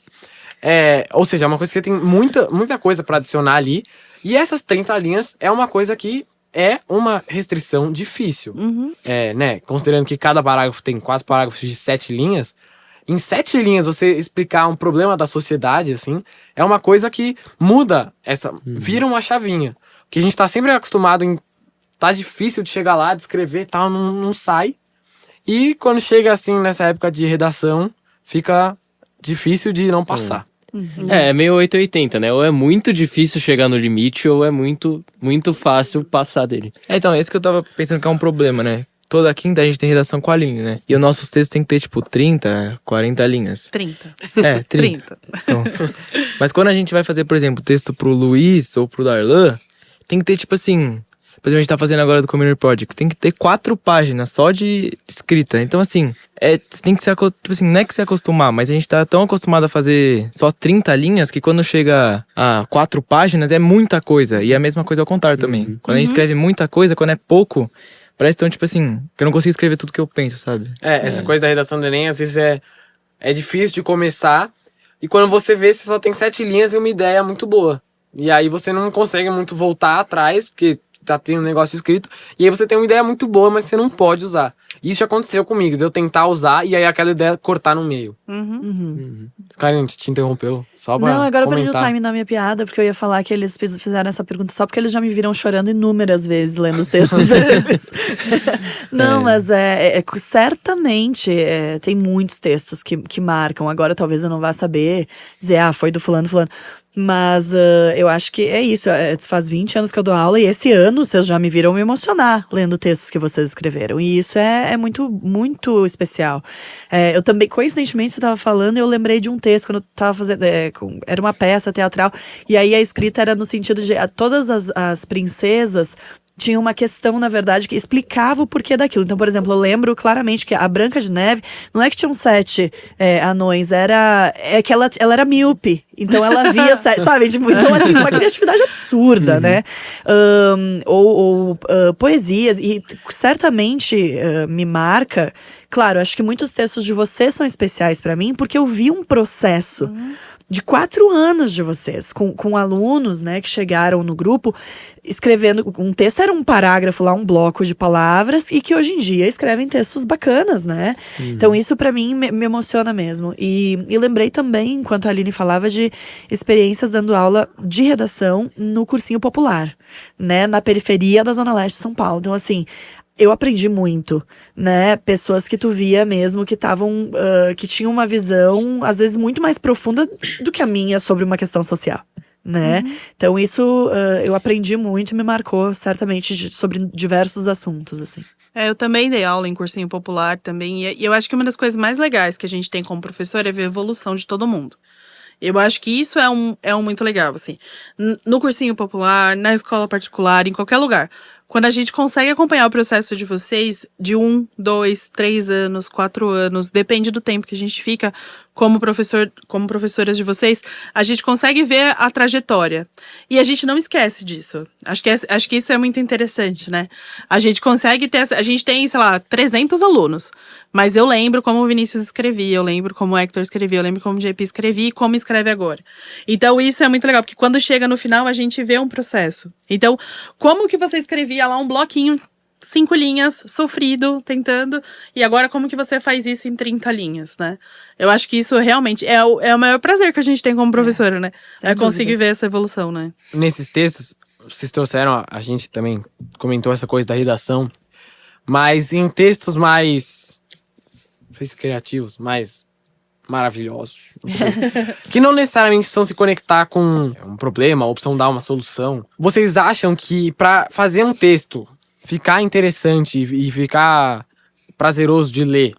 Ou seja, é uma coisa que você tem muita coisa pra adicionar ali. E essas 30 linhas é uma coisa que é uma restrição difícil. Uhum. Né? Considerando que cada parágrafo tem 4 parágrafos de 7 linhas. Em 7 linhas, você explicar um problema da sociedade, assim, é uma coisa que muda vira uma chavinha. Porque a gente tá sempre acostumado em. Tá difícil de chegar lá, de escrever e tal, não sai. E quando chega, assim, nessa época de redação, fica difícil de não passar. É meio 880, né? Ou é muito difícil chegar no limite, ou é muito, muito fácil passar dele. Então, esse que eu tava pensando que é um problema, né? Toda quinta a gente tem redação com a Aline, né? E os nossos textos tem que ter, tipo, 30, 40 linhas. 30. 30. Então, mas quando a gente vai fazer, por exemplo, texto pro Luiz ou pro Darlan, tem que ter, tipo assim... Por exemplo, a gente tá fazendo agora do Community Project. Tem que ter 4 páginas só de escrita. Então, assim, você tem que se acostumar... Tipo assim, não é que se acostumar, mas a gente tá tão acostumado a fazer só 30 linhas que quando chega a 4 páginas é muita coisa. E a mesma coisa ao contrário também. Quando a gente escreve muita coisa, quando é pouco... Parece tão, tipo assim, que eu não consigo escrever tudo que eu penso, sabe? Essa coisa da redação do Enem, às vezes é difícil de começar. E quando você vê, você só tem 7 linhas e uma ideia muito boa. E aí você não consegue muito voltar atrás, porque tá tendo um negócio escrito. E aí você tem uma ideia muito boa, mas você não pode usar. Isso aconteceu comigo, de eu tentar usar e aí aquela ideia cortar no meio. Karen, te interrompeu. Só pra Não, agora eu perdi o comentar. time na minha piada, porque eu ia falar que eles fizeram essa pergunta só porque eles já me viram chorando inúmeras vezes lendo os textos deles. Não, mas certamente tem muitos textos que marcam. Agora talvez eu não vá saber dizer, foi do fulano. Mas eu acho que é isso. Faz 20 anos que eu dou aula e esse ano vocês já me viram me emocionar lendo textos que vocês escreveram. E isso é muito, muito especial. Eu também, coincidentemente, você estava falando, eu lembrei de um texto quando eu estava fazendo. Era uma peça teatral. E aí a escrita era no sentido de todas as princesas. Tinha uma questão, na verdade, que explicava o porquê daquilo. Então, por exemplo, eu lembro claramente que a Branca de Neve, não é que tinham 7 anões, é que ela era míope. Então ela via, sabe? Tipo, então, assim, uma criatividade absurda, né? Poesias. E certamente me marca. Claro, acho que muitos textos de vocês são especiais pra mim, porque eu vi um processo de 4 anos de vocês, com alunos, né, que chegaram no grupo, escrevendo um texto, era um parágrafo lá, um bloco de palavras, e que hoje em dia escrevem textos bacanas, né? Então isso pra mim me emociona mesmo. E lembrei também, enquanto a Aline falava, de experiências dando aula de redação no cursinho popular, né, na periferia da Zona Leste de São Paulo. Então, assim, eu aprendi muito, né? Pessoas que tu via mesmo que estavam, que tinham uma visão, às vezes, muito mais profunda do que a minha sobre uma questão social, né? Então isso eu aprendi muito e me marcou, certamente, sobre diversos assuntos, assim. Eu também dei aula em cursinho popular também, e eu acho que uma das coisas mais legais que a gente tem como professor é ver a evolução de todo mundo. Eu acho que isso é um muito legal, assim. No cursinho popular, na escola particular, em qualquer lugar. quando a gente consegue acompanhar o processo de vocês de 1, 2, 3 anos, 4 anos, depende do tempo que a gente fica como professoras de vocês, a gente consegue ver a trajetória. E a gente não esquece disso. Acho que isso é muito interessante, né? A gente consegue ter... A gente tem, sei lá, 300 alunos. Mas eu lembro como o Vinícius escrevia, eu lembro como o Hector escrevia, eu lembro como o JP escrevia e como escreve agora. Então isso é muito legal, porque quando chega no final a gente vê um processo. Então, como que você escrevia lá um bloquinho, 5 linhas, sofrido, tentando, e agora como que você faz isso em 30 linhas, né? Eu acho que isso realmente é o maior prazer que a gente tem como professora, né? sem É conseguir dúvidas. ver essa evolução, né? Nesses textos, vocês trouxeram, a gente também comentou essa coisa da redação, mas em textos mais, não sei se criativos, mais maravilhosos, não sei, que não necessariamente precisam se conectar com um problema ou precisam dar uma solução. Vocês acham que pra fazer um texto ficar interessante e ficar prazeroso de ler,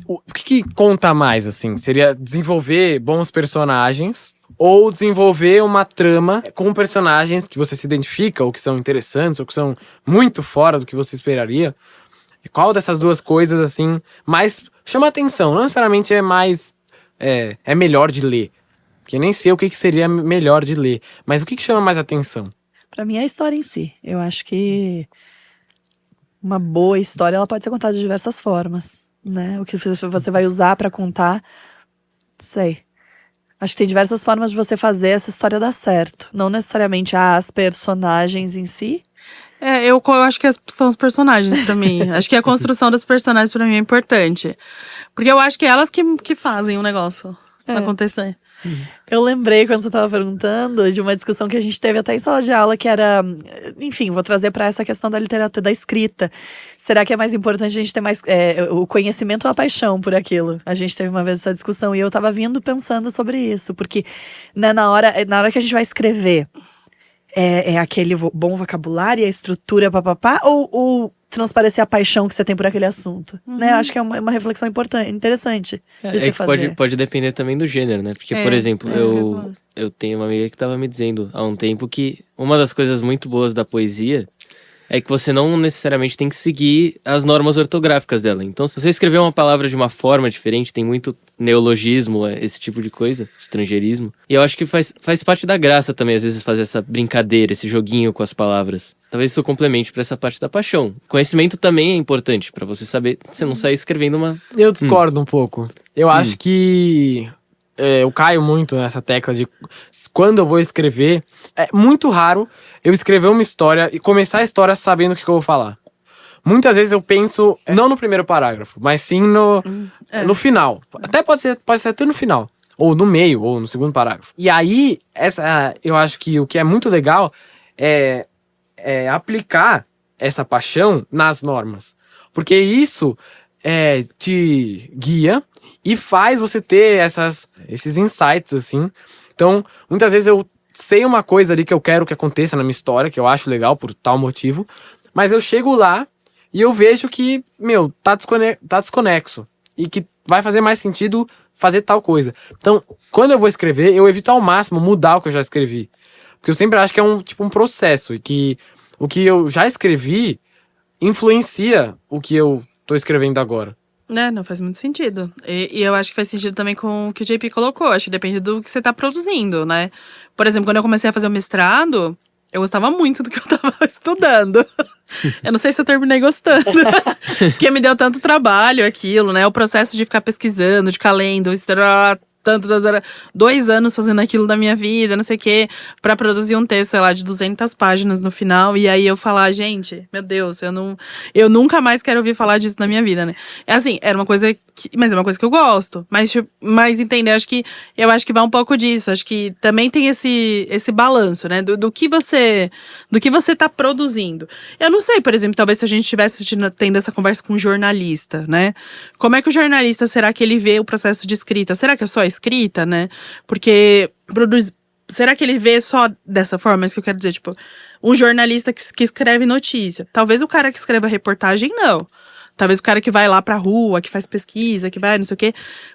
o que conta mais, assim? Seria desenvolver bons personagens ou desenvolver uma trama com personagens que você se identifica, ou que são interessantes, ou que são muito fora do que você esperaria? Qual dessas duas coisas, assim, mais chama atenção? Não necessariamente é mais... é melhor de ler. Porque nem sei o que seria melhor de ler. Mas o que chama mais atenção? Pra mim é a história em si. Eu acho que uma boa história ela pode ser contada de diversas formas, né? O que você vai usar pra contar, sei. Acho que tem diversas formas de você fazer essa história dar certo. Não necessariamente as personagens em si. Eu acho que são os personagens pra mim. Acho que a construção dos personagens pra mim é importante. Porque eu acho que é elas que fazem o negócio acontecer. Eu lembrei, quando você estava perguntando, de uma discussão que a gente teve até em sala de aula, que era... Enfim, vou trazer para essa questão da literatura, da escrita. Será que é mais importante a gente ter mais... o conhecimento ou a paixão por aquilo? A gente teve uma vez essa discussão e eu estava vindo pensando sobre isso. Porque né, na hora que a gente vai escrever, é aquele bom vocabulário, a estrutura, papapá, ou transparecer a paixão que você tem por aquele assunto, né? Eu acho que é uma reflexão interessante de se que fazer. pode depender também do gênero, né? Porque, por exemplo, é isso que eu ia falar. eu tenho uma amiga que estava me dizendo há um tempo que uma das coisas muito boas da poesia é que você não necessariamente tem que seguir as normas ortográficas dela. Então, se você escrever uma palavra de uma forma diferente, tem muito neologismo, esse tipo de coisa, estrangeirismo. E eu acho que faz parte da graça também, às vezes, fazer essa brincadeira, esse joguinho com as palavras. Talvez isso complemente pra essa parte da paixão. Conhecimento também é importante, pra você saber, você não sair escrevendo uma... Eu discordo um pouco. Eu acho que eu caio muito nessa tecla de quando eu vou escrever, é muito raro eu escrever uma história e começar a história sabendo o que eu vou falar. Muitas vezes eu penso, não no primeiro parágrafo, mas sim no final. Até pode ser até no final. Ou no meio, ou no segundo parágrafo. E aí, eu acho que o que é muito legal é aplicar essa paixão nas normas. Porque isso te guia e faz você ter esses insights, assim. Então, muitas vezes eu sei uma coisa ali que eu quero que aconteça na minha história, que eu acho legal por tal motivo, mas eu chego lá e eu vejo que, tá desconexo. E que vai fazer mais sentido fazer tal coisa. Então, quando eu vou escrever, eu evito ao máximo mudar o que eu já escrevi. Porque eu sempre acho que é um processo. E que o que eu já escrevi influencia o que eu tô escrevendo agora. Não faz muito sentido. E eu acho que faz sentido também com o que o JP colocou. Acho que depende do que você tá produzindo, né? Por exemplo, quando eu comecei a fazer o mestrado, eu gostava muito do que eu tava estudando. Eu não sei se eu terminei gostando. Porque me deu tanto trabalho aquilo, né? O processo de ficar pesquisando, de ficar lendo, estudar 2 anos fazendo aquilo da minha vida, não sei o quê, pra produzir um texto, sei lá, de 200 páginas no final, e aí eu falar, gente, meu Deus, eu nunca mais quero ouvir falar disso na minha vida, né? É assim, era uma coisa mas é uma coisa que eu gosto, mas entender, eu acho que vai um pouco disso, acho que também tem esse balanço, né, do que você tá produzindo. Eu não sei, por exemplo, talvez se a gente estivesse tendo essa conversa com um jornalista, né, como é que o jornalista, será que ele vê o processo de escrita? Será que é só escrita, né? Porque será que ele vê só dessa forma? É isso que eu quero dizer, tipo, um jornalista que escreve notícia. Talvez o cara que escreva reportagem, não. Talvez o cara que vai lá pra rua, que faz pesquisa, que vai não sei o quê.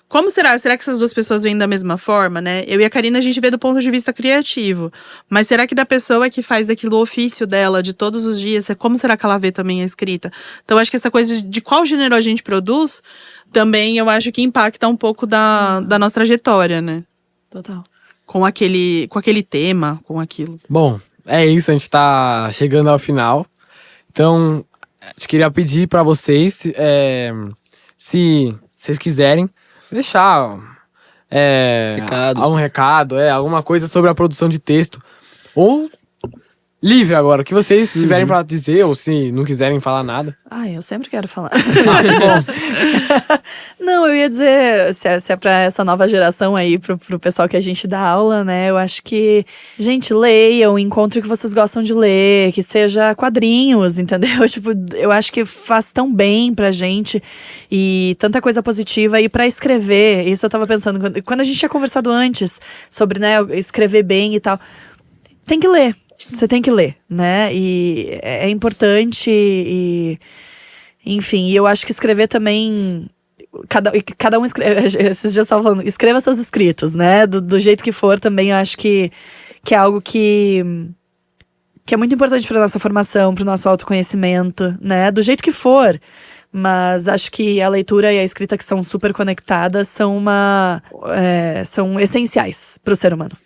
Como será? Será que essas duas pessoas veem da mesma forma, né? Eu e a Karina, a gente vê do ponto de vista criativo. Mas será que da pessoa que faz daquilo o ofício dela de todos os dias, como será que ela vê também a escrita? Então, acho que essa coisa de qual gênero a gente produz, também eu acho que impacta um pouco da nossa trajetória, né? Total. Com aquele tema, com aquilo. Bom, é isso, a gente tá chegando ao final. Então, a gente queria pedir pra vocês, se vocês quiserem, deixar Recados. algum recado, alguma coisa sobre a produção de texto. Ou livre agora, o que vocês tiverem pra dizer, ou se não quiserem falar nada. Eu sempre quero falar. Não, eu ia dizer, se é pra essa nova geração aí, pro pessoal que a gente dá aula, né? Eu acho que, gente, leiam, encontrem o que vocês gostam de ler, que seja quadrinhos, entendeu? Tipo, eu acho que faz tão bem pra gente e tanta coisa positiva. E pra escrever, isso eu tava pensando, quando a gente tinha conversado antes sobre, né, escrever bem e tal, tem que ler. Você tem que ler, né? E é importante e... Enfim, e eu acho que escrever também... Cada um escreve... Esses dias estavam falando, escreva seus escritos, né? Do jeito que for também, eu acho que é algo que é muito importante para nossa formação, para o nosso autoconhecimento, né? Do jeito que for. Mas acho que a leitura e a escrita, que são super conectadas, são essenciais para o ser humano.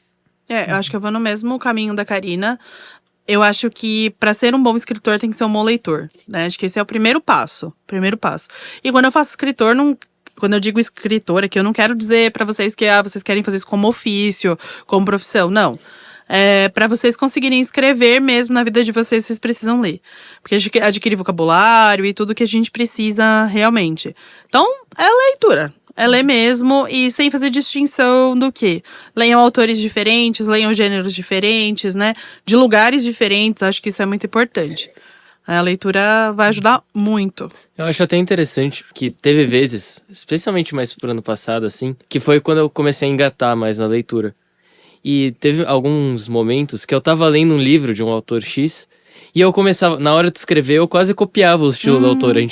Eu acho que eu vou no mesmo caminho da Karina. Eu acho que para ser um bom escritor tem que ser um bom leitor, né? Acho que esse é o primeiro passo. E quando eu faço escritor, quando eu digo escritora, que eu não quero dizer para vocês que vocês querem fazer isso como ofício, como profissão, não. Para vocês conseguirem escrever mesmo na vida de vocês precisam ler. Porque adquirir vocabulário e tudo que a gente precisa realmente. Então, é leitura. É ler mesmo e sem fazer distinção do quê? Leiam autores diferentes, leiam gêneros diferentes, né? De lugares diferentes, acho que isso é muito importante. A leitura vai ajudar muito. Eu acho até interessante que teve vezes, especialmente mais pro ano passado, assim, que foi quando eu comecei a engatar mais na leitura. E teve alguns momentos que eu tava lendo um livro de um autor X e eu começava, na hora de escrever, eu quase copiava o estilo do autor. Eu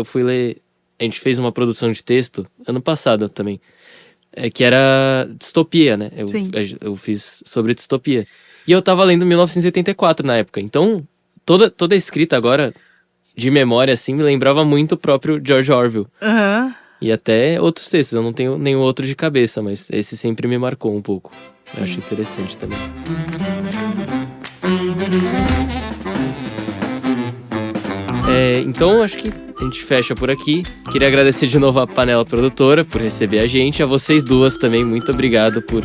fui ler... A gente fez uma produção de texto, ano passado também, que era distopia, né? Eu fiz sobre distopia. E eu tava lendo 1984 na época. Então, toda a escrita agora, de memória, assim, me lembrava muito o próprio George Orwell. Uhum. E até outros textos, eu não tenho nenhum outro de cabeça, mas esse sempre me marcou um pouco. Eu acho interessante também. Então, acho que a gente fecha por aqui. Queria agradecer de novo a Panela Produtora por receber a gente. A vocês duas também, muito obrigado por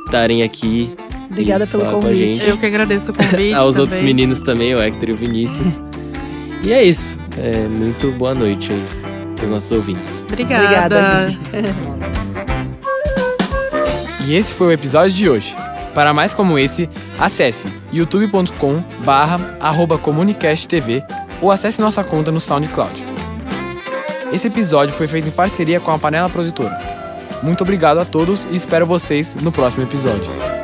estarem aqui. Obrigada pelo falar com a convite. gente. Eu que agradeço o convite. Aos também. outros meninos também, o Hector e o Vinícius. E é isso. Muito boa noite aí pros nossos ouvintes. Obrigada, gente. E esse foi o episódio de hoje. Para mais como esse, acesse youtube.com/comunicasttv ou acesse nossa conta no SoundCloud. Esse episódio foi feito em parceria com a Panela Produtora. Muito obrigado a todos e espero vocês no próximo episódio.